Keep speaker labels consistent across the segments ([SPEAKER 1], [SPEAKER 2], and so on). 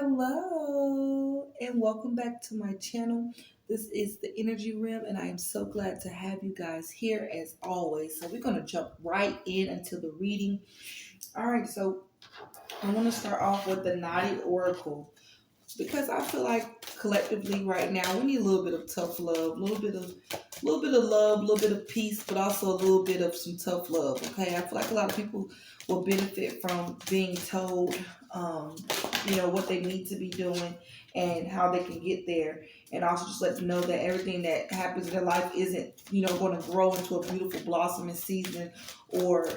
[SPEAKER 1] Hello, and welcome back to my channel. This is the Energy Rim, and I am so glad to have you guys here as always. So, we're going to jump right in into the reading. All right, so I want to start off with the Knotted Oracle because I feel like collectively right now we need a little bit of tough love, a little bit of love, a little bit of peace, but also a little bit of some tough love. Okay, I feel like a lot of people will benefit from being told, what they need to be doing and how they can get there, and also just let them know that everything that happens in their life isn't, going to grow into a beautiful blossoming season, or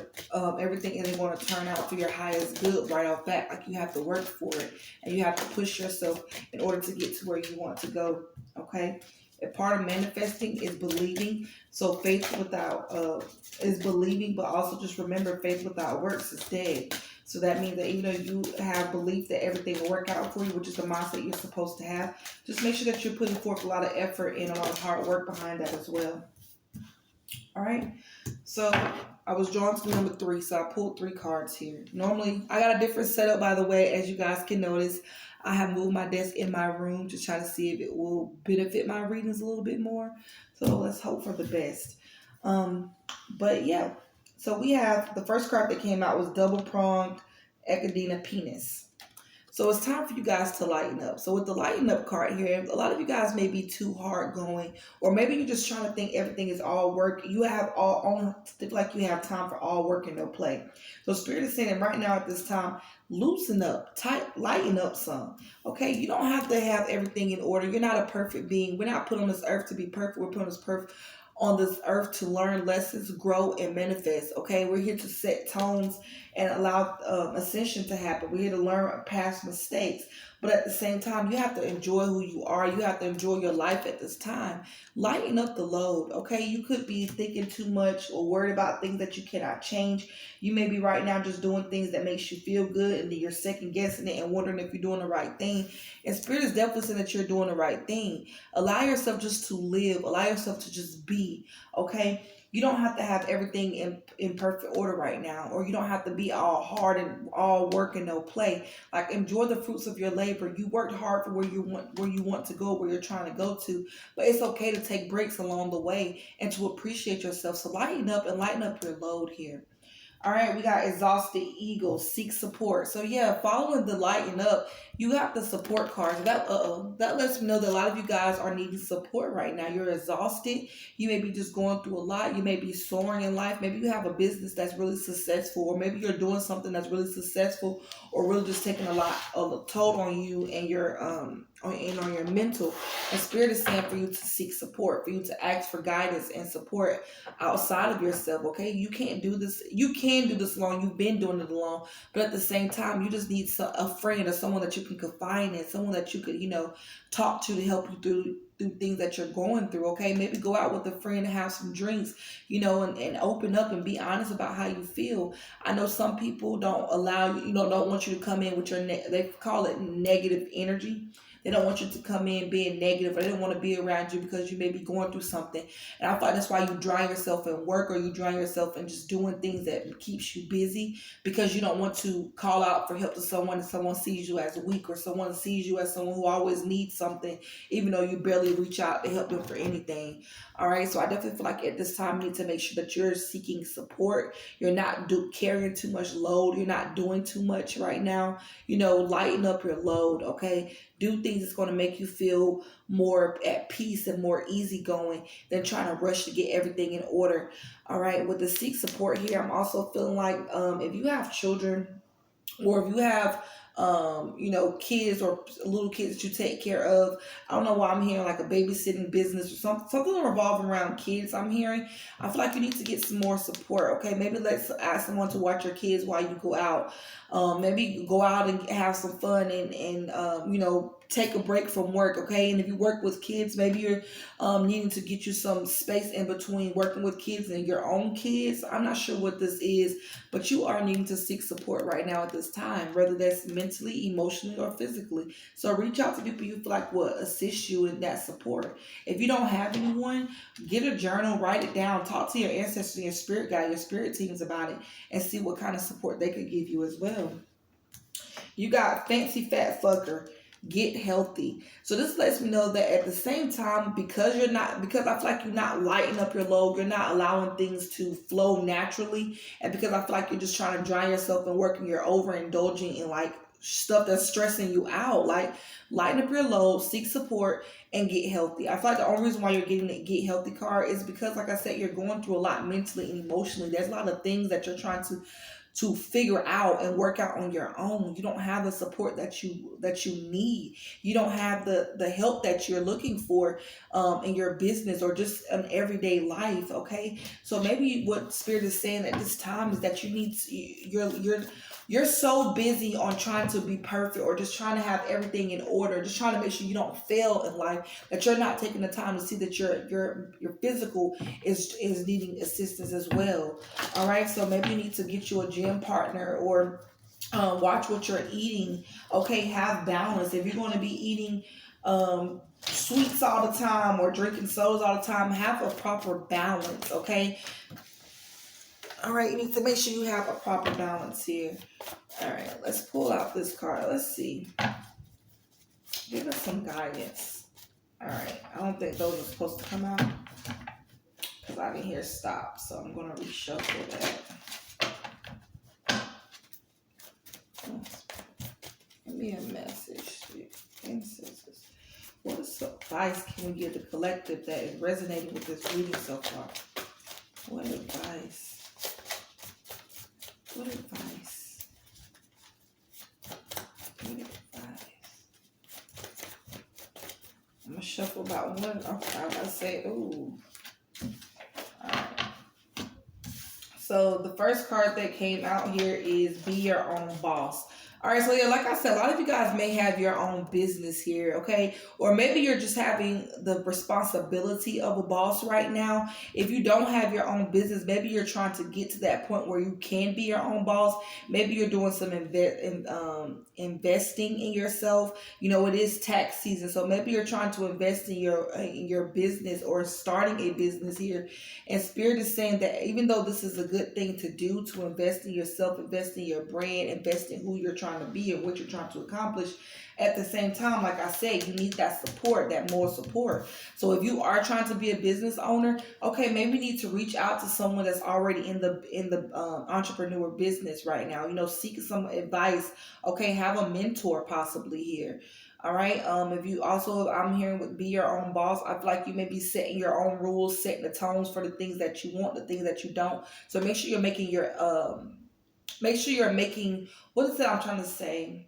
[SPEAKER 1] everything isn't going to turn out for your highest good right off bat. Like you have to work for it and you have to push yourself in order to get to where you want to go. Okay. A part of manifesting is believing. So faith without is believing, but also just remember faith without works is dead. So that means that even though you have belief that everything will work out for you, which is the mindset you're supposed to have, just make sure that you're putting forth a lot of effort and a lot of hard work behind that as well. All right. So I was drawn to number 3, so I pulled 3 cards here. Normally, I got a different setup, by the way, as you guys can notice. I have moved my desk in my room to try to see if it will benefit my readings a little bit more. So let's hope for the best. But yeah, so we have the first card that came out was double pronged Echidna penis. So it's time for you guys to lighten up. So with the lighten up card here, a lot of you guys may be too hard going, or maybe you're just trying to think everything is all work. You have all on like you have time for all work and no play. So Spirit is saying right now at this time, loosen up, tight, lighten up some. Okay, you don't have to have everything in order. You're not a perfect being. We're not put on this earth to be perfect. We're put on this earth to learn lessons, grow, and manifest. Okay, we're here to set tones and allow ascension to happen. We're here to learn past mistakes. But at the same time, you have to enjoy who you are. You have to enjoy your life at this time. Lighten up the load, okay? You could be thinking too much or worried about things that you cannot change. You may be right now just doing things that makes you feel good, and then you're second guessing it and wondering if you're doing the right thing. And Spirit is definitely saying that you're doing the right thing. Allow yourself just to live. Allow yourself to just be, okay? You don't have to have everything in perfect order right now, or you don't have to be all hard and all work and no play. Like, enjoy the fruits of your labor. You worked hard for where you want to go, where you're trying to go to, but it's okay to take breaks along the way and to appreciate yourself. So lighten up and lighten up your load here. All right, we got exhausted eagle, seek support. So yeah, following the lighten up, you have the support cards. That lets me know that a lot of you guys are needing support right now. You're exhausted. You may be just going through a lot. You may be soaring in life. Maybe you have a business that's really successful, or maybe you're doing something that's really successful, or really just taking a lot of a toll on you and your on your mental. And Spirit is saying for you to seek support, for you to ask for guidance and support outside of yourself. Okay, you can't do this. You can do this alone. You've been doing it alone, but at the same time, you just need a friend or someone that you can confide in, someone that you could, talk to help you through things that you're going through. Okay, maybe go out with a friend and have some drinks, and open up and be honest about how you feel. I know some people don't allow you, don't want you to come in with your they call it negative energy. They don't want you to come in being negative, or they don't want to be around you because you may be going through something. And I thought that's why you drown yourself in work, or you drown yourself in just doing things that keeps you busy, because you don't want to call out for help to someone, and someone sees you as weak, or someone sees you as someone who always needs something, even though you barely reach out to help them for anything. All right. So I definitely feel like at this time you need to make sure that you're seeking support. You're not carrying too much load. You're not doing too much right now. Lighten up your load. Okay. Do things that's going to make you feel more at peace and more easygoing than trying to rush to get everything in order. All right. With the seek support here, I'm also feeling like if you have children, or if you have kids or little kids that you take care of. I don't know why I'm hearing like a babysitting business or something revolving around kids. I'm hearing. I feel like you need to get some more support. Okay, maybe let's ask someone to watch your kids while you go out. Maybe go out and have some fun and take a break from work. Okay, and if you work with kids, maybe you're needing to get you some space in between working with kids and your own kids. I'm not sure what this is, but you are needing to seek support right now at this time, whether that's mentally, emotionally, or physically. So reach out to people you feel like will assist you in that support. If you don't have anyone, get a journal, write it down, talk to your ancestors, your spirit guide, your spirit teams about it, and see what kind of support they could give you as well. You got fancy fat fucker. Get healthy. So this lets me know that at the same time, because because I feel like you're not lighting up your load, you're not allowing things to flow naturally, and because I feel like you're just trying to drown yourself and working, you're overindulging in like stuff that's stressing you out. Like lighten up your load, seek support, and get healthy. I feel like the only reason why you're getting the get healthy card is because, like I said, you're going through a lot mentally and emotionally. There's a lot of things that you're trying to figure out and work out on your own. You don't have the support that you need. You don't have the help that you're looking for in your business or just in everyday life. Okay, so maybe what Spirit is saying at this time is that you're so busy on trying to be perfect or just trying to have everything in order, just trying to make sure you don't fail in life, that you're not taking the time to see that your physical is needing assistance as well. All right, so maybe you need to get you a gym partner or watch what you're eating. Okay, have balance. If you're going to be eating sweets all the time or drinking sodas all the time, have a proper balance. Okay, all right, you need to make sure you have a proper balance here. All right, let's pull out this card. Let's see. Give us some guidance. All right, I don't think those are supposed to come out because I didn't hear stop, so I'm going to reshuffle that. Give me a message. What advice can we give the collective that is resonating with this reading so far? What advice? What advice? What advice? I'm gonna shuffle about one. Okay, I'm gonna say, ooh. Alright. So the first card that came out here is be your own boss. All right, so yeah, like I said, a lot of you guys may have your own business here, okay? Or maybe you're just having the responsibility of a boss right now. If you don't have your own business, maybe you're trying to get to that point where you can be your own boss. Maybe you're doing some investing in yourself. You know, it is tax season, so maybe you're trying to invest in your business or starting a business here. And Spirit is saying that even though this is a good thing to do, to invest in yourself, invest in your brand, invest in who you're trying to be and what you're trying to accomplish, at the same time, like I said, you need that support, that more support. So if you are trying to be a business owner, okay, maybe you need to reach out to someone that's already in the entrepreneur business right now. You know, seek some advice. Okay, have a mentor possibly here. All right. If you also, I'm hearing with be your own boss. I feel like you may be setting your own rules, setting the tones for the things that you want, the things that you don't. So make sure you're making what is it I'm trying to say?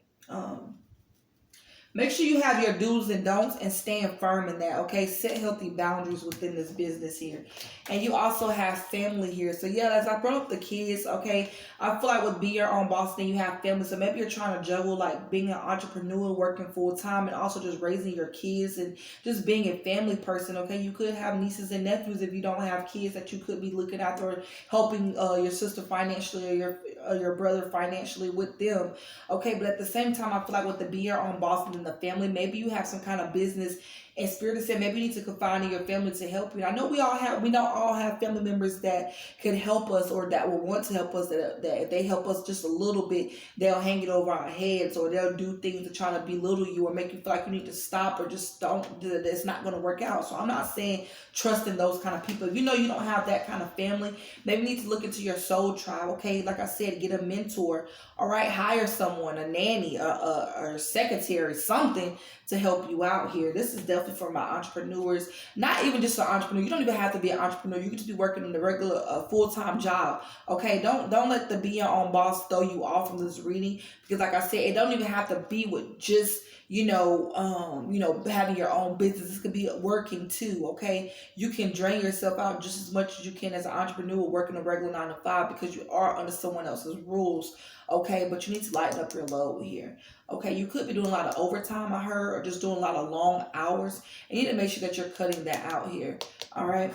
[SPEAKER 1] Make sure you have your do's and don'ts and stand firm in that, okay? Set healthy boundaries within this business here. And you also have family here. So yeah, as I brought up the kids, okay, I feel like with be your own boss, then you have family. So maybe you're trying to juggle like being an entrepreneur, working full time, and also just raising your kids and just being a family person, okay? You could have nieces and nephews if you don't have kids that you could be looking after or helping your sister financially or your brother financially with them. Okay, but at the same time, I feel like with the be your own boss and the family, maybe you have some kind of business, and Spirit has said maybe you need to confide in your family to help you. I know we don't all have family members that can help us or that will want to help us, that if they help us just a little bit, they'll hang it over our heads or they'll do things to try to belittle you or make you feel like you need to stop or just don't, that it's not going to work out. So I'm not saying trust in those kind of people. If you know you don't have that kind of family, maybe you need to look into your soul tribe, okay? Like I said, get a mentor, all right? Hire someone, a nanny, or secretary, something to help you out here. This is definitely for my entrepreneurs, not even just an entrepreneur. You don't even have to be an entrepreneur. You can just be working in the regular full-time job, okay? Don't let the be your own boss throw you off from this reading, because like I said, it don't even have to be with just having your own business. This could be working too, okay? You can drain yourself out just as much as you can as an entrepreneur working a regular 9 to 5 because you are under someone else's rules, okay? But you need to lighten up your load here, okay? You could be doing a lot of overtime, I heard, or just doing a lot of long hours. And you need to make sure that you're cutting that out here, all right?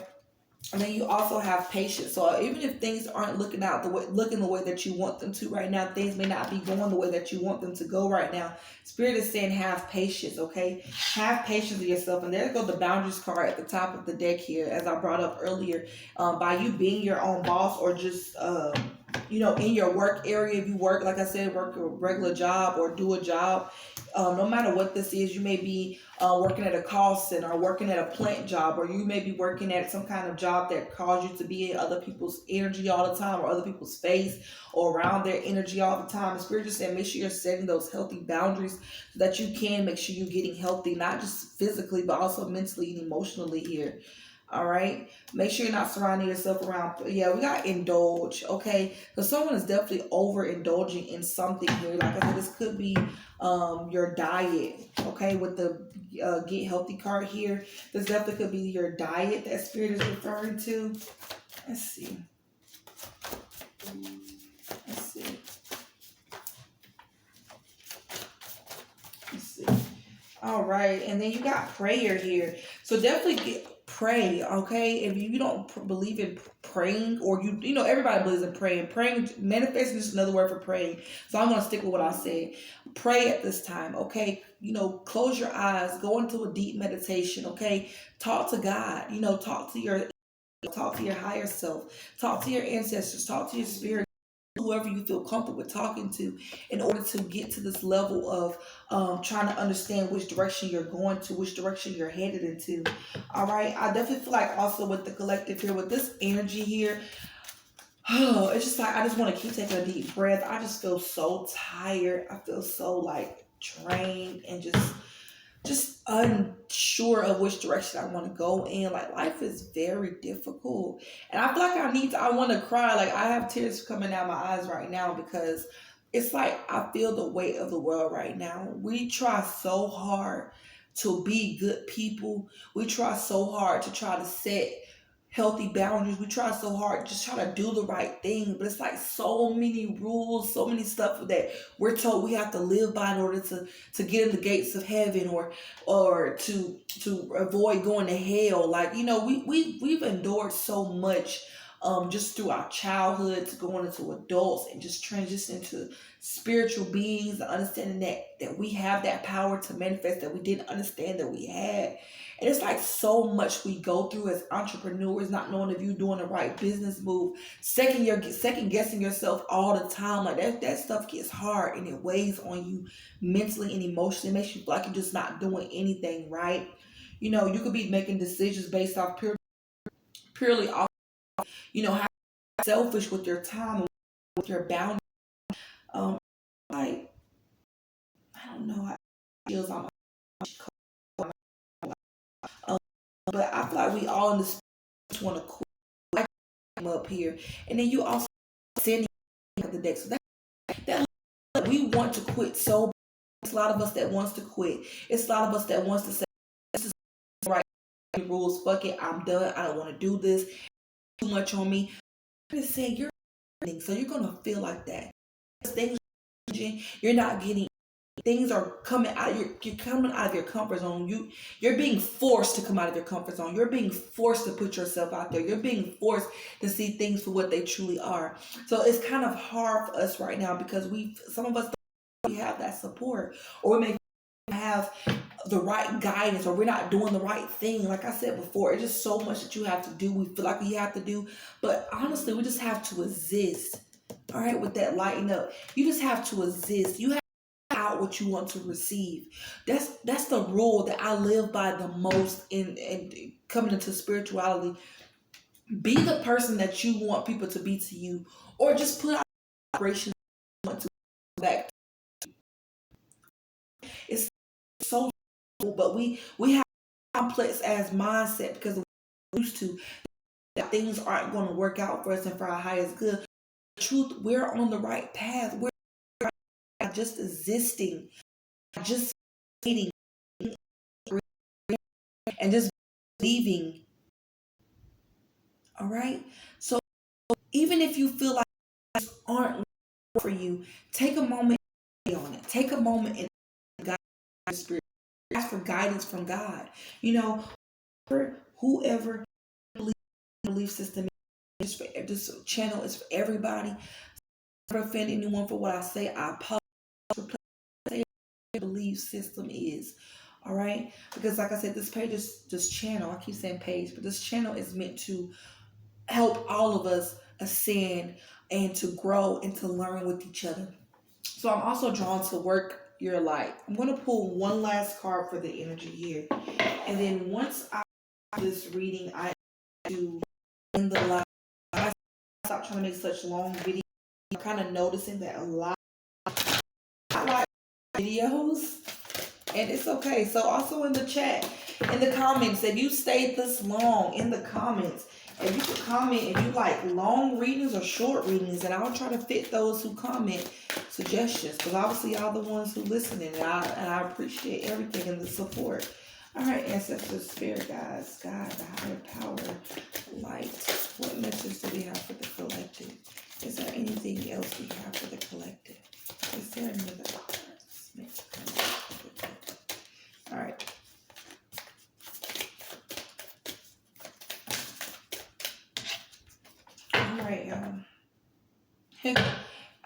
[SPEAKER 1] And then you also have patience. So even if things aren't looking the way that you want them to right now, things may not be going the way that you want them to go right now. Spirit is saying have patience, okay? Have patience with yourself. And there goes the boundaries card at the top of the deck here, as I brought up earlier. By you being your own boss or just in your work area, if you work, like I said, work a regular job or do a job, no matter what this is, you may be working at a call center or working at a plant job, or you may be working at some kind of job that calls you to be in other people's energy all the time, or other people's space, or around their energy all the time. The Spirit just said, make sure you're setting those healthy boundaries so that you can make sure you're getting healthy, not just physically, but also mentally and emotionally here. All right. Make sure you're not surrounding yourself around. Yeah, we got indulge. Okay. Because someone is definitely overindulging in something here. Like I said, this could be your diet. Okay. With the get healthy card here, this definitely could be your diet that spirit is referring to. Let's see. Let's see. Let's see. All right, and then you got prayer here. So definitely pray, okay? If you don't believe in praying, or everybody believes in praying. Praying, manifesting is another word for praying. So I'm gonna stick with what I said. Pray at this time, okay? Close your eyes, go into a deep meditation, okay? Talk to God. Talk to your higher self, talk to your ancestors, talk to your spirit, whoever you feel comfortable with talking to, in order to get to this level of trying to understand which direction you're going to, which direction you're headed into. All right. I definitely feel like also with the collective here, with this energy here, it's just like I just want to keep taking a deep breath. I just feel so tired. I feel so like drained and just unsure of which direction I want to go in. Like life is very difficult, and I feel like I want to cry. Like I have tears coming out my eyes right now because it's like I feel the weight of the world right now. We try so hard to be good people. We try so hard to try to set healthy boundaries. We try so hard just try to do the right thing, but it's like so many rules, so many stuff that we're told we have to live by in order to get in the gates of heaven, or to avoid going to hell. Like we've endured so much just through our childhood to going into adults and just transition to spiritual beings, understanding that we have that power to manifest that we didn't understand that we had. And it's like so much we go through as entrepreneurs, not knowing if you're doing the right business move, second guessing yourself all the time. Like that stuff gets hard and it weighs on you mentally and emotionally. It makes you feel like you're just not doing anything right. You could be making decisions based off purely off, how selfish with your time and with your boundaries. Um, like I don't know how it feels on um, but I feel like we all in this want to quit up here, and then you also sending the deck. So that we want to quit so bad. It's a lot of us that wants to quit. It's a lot of us that wants to say this is right rules. Fuck it, I'm done. I don't want to do this. Too much on me. I'm just saying so you're gonna feel like that. Things are changing. You're not getting. Things are coming out. You're coming out of your comfort zone. You're being forced to come out of your comfort zone. You're being forced to put yourself out there. You're being forced to see things for what they truly are. So it's kind of hard for us right now because some of us don't have that support, or we may have the right guidance, or we're not doing the right thing. Like I said before, it's just so much that you have to do. We feel like we have to do, but honestly, we just have to exist. All right, with that lighting up, you just have to exist. You have out what you want to receive. That's the rule that I live by the most in coming into spirituality. Be the person that you want people to be to you, or just put out vibration you want to back. It's so simple, but we have complex as mindset because we're used to that things aren't going to work out for us and for our highest good. The truth, we're on the right path. We're just existing, just waiting, and just believing. All right. So even if you feel like things aren't for you, take a moment on it. Take a moment and guide your spirit. Ask for guidance from God. Whoever belief system is for this channel is for everybody. Never offend anyone for what I say. I apologize for playing belief system is. All right. Because like I said, this channel, I keep saying page, but this channel is meant to help all of us ascend and to grow and to learn with each other. So I'm also drawn to work your light. I'm going to pull one last card for the energy here. And then once I this reading, I do in the live. I stop trying to make such long videos. I'm kind of noticing that a lot I like videos, and it's okay. So also in the chat, in the comments, if you stayed this long, in the comments, if you could comment if you like long readings or short readings, and I'll try to fit those who comment suggestions, because obviously y'all the ones who listening, and I appreciate everything and the support. All right, ancestors, spirit guides, God, the higher power, light. What message do we have for the collective? Is there anything else we have for the collective? Is there another card? All right. All right, y'all.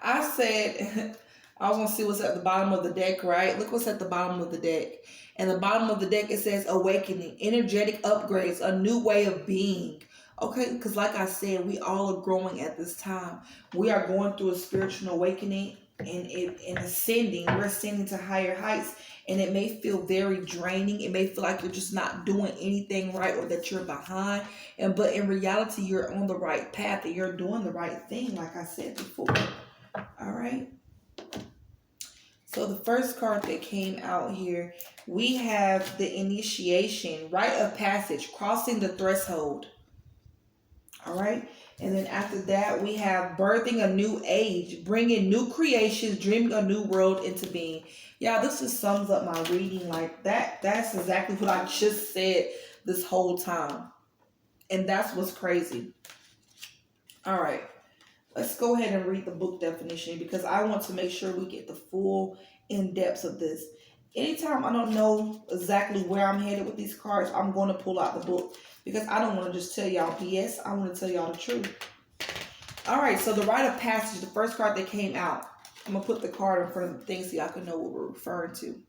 [SPEAKER 1] I said I want to see what's at the bottom of the deck, right? Look what's at the bottom of the deck. And the bottom of the deck, it says awakening, energetic upgrades, a new way of being. Okay, because like I said, we all are growing at this time. We are going through a spiritual awakening and ascending. We're ascending to higher heights, and it may feel very draining. It may feel like you're just not doing anything right, or that you're behind. But in reality, you're on the right path and you're doing the right thing, like I said before. All right. So the first card that came out here, we have the initiation, rite of passage, crossing the threshold. All right. And then after that, we have birthing a new age, bringing new creations, dreaming a new world into being. Yeah, this just sums up my reading like that. That's exactly what I just said this whole time. And that's what's crazy. All right. Let's go ahead and read the book definition, because I want to make sure we get the full in-depth of this. Anytime I don't know exactly where I'm headed with these cards, I'm going to pull out the book, because I don't want to just tell y'all BS. I want to tell y'all the truth. All right, so the rite of passage, the first card that came out. I'm going to put the card in front of the thing so y'all can know what we're referring to.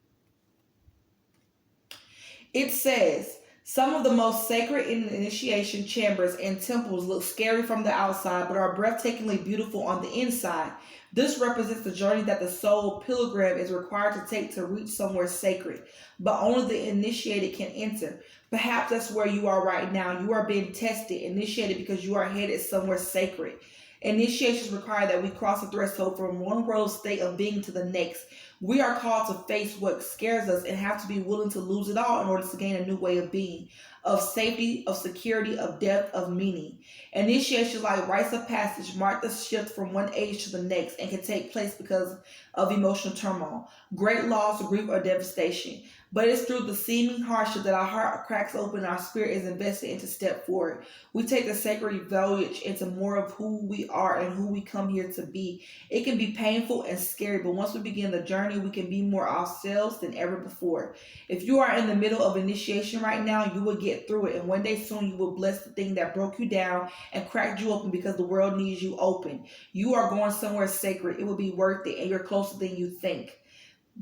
[SPEAKER 1] It says, some of the most sacred initiation chambers and temples look scary from the outside, but are breathtakingly beautiful on the inside. This represents the journey that the soul pilgrim is required to take to reach somewhere sacred, but only the initiated can enter. Perhaps that's where you are right now. You are being tested, initiated, because you are headed somewhere sacred. Initiations require that we cross the threshold from one world state of being to the next. We are called to face what scares us and have to be willing to lose it all in order to gain a new way of being, of safety, of security, of depth, of meaning. Initiations like rites of passage mark the shift from one age to the next and can take place because of emotional turmoil, great loss, grief, or devastation. But it's through the seeming hardship that our heart cracks open and our spirit is invested into step forward. We take the sacred voyage into more of who we are and who we come here to be. It can be painful and scary, but once we begin the journey, we can be more ourselves than ever before. If you are in the middle of initiation right now, you will get through it, and one day soon you will bless the thing that broke you down and cracked you open, because the world needs you open. You are going somewhere sacred. It will be worth it, and you're closer than you think.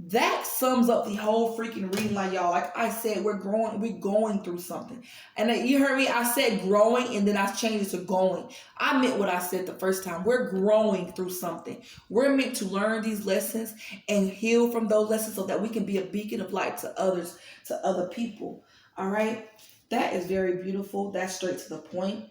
[SPEAKER 1] That sums up the whole freaking reading, like y'all. Like I said, we're going through something. And you heard me, I said growing, and then I changed it to going. I meant what I said the first time. We're growing through something. We're meant to learn these lessons and heal from those lessons so that we can be a beacon of light to others, to other people. All right. That is very beautiful. That's straight to the point.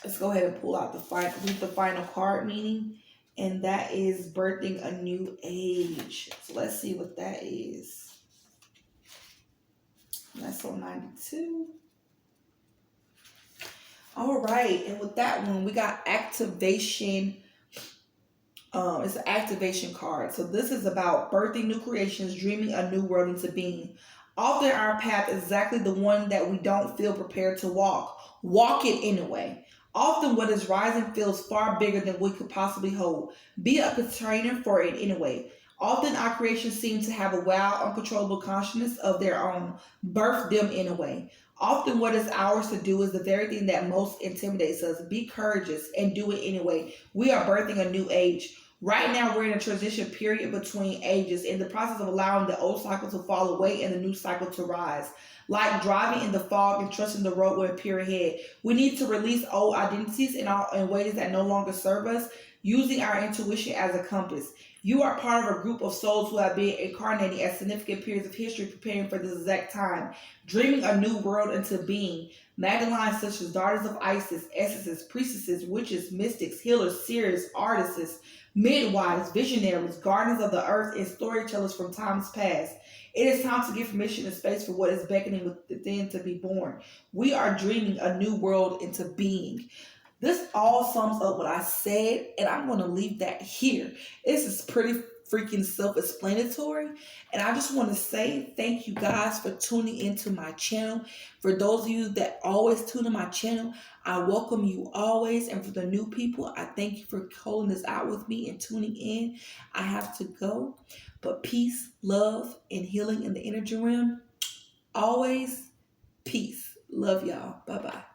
[SPEAKER 1] Let's go ahead and pull out read the final card meaning. And that is birthing a new age. So let's see what that is. That's on 92. All right. And with that one, we got activation. It's an activation card. So this is about birthing new creations, dreaming a new world into being. Often our path is exactly the one that we don't feel prepared to walk. Walk it anyway. Often what is rising feels far bigger than we could possibly hold. Be a container for it anyway. Often our creations seem to have a wild, uncontrollable consciousness of their own. Birth them anyway. Often what is ours to do is the very thing that most intimidates us. Be courageous and do it anyway. We are birthing a new age. Right now, we're in a transition period between ages, in the process of allowing the old cycle to fall away and the new cycle to rise. Like driving in the fog and trusting the road will appear ahead. We need to release old identities in ways that no longer serve us, using our intuition as a compass. You are part of a group of souls who have been incarnating at significant periods of history, preparing for this exact time, dreaming a new world into being. Magdalene, such as daughters of Isis, Essences, priestesses, witches, mystics, healers, seers, artists, midwives, visionaries, gardeners of the earth, and storytellers from times past. It is time to give permission and space for what is beckoning within to be born. We are dreaming a new world into being. This all sums up what I said, and I'm going to leave that here. This is pretty freaking self explanatory. And I just want to say thank you guys for tuning into my channel. For those of you that always tune in my channel, I welcome you always. And for the new people, I thank you for holding this out with me and tuning in. I have to go. But peace, love, and healing in the energy realm. Always peace. Love y'all. Bye bye.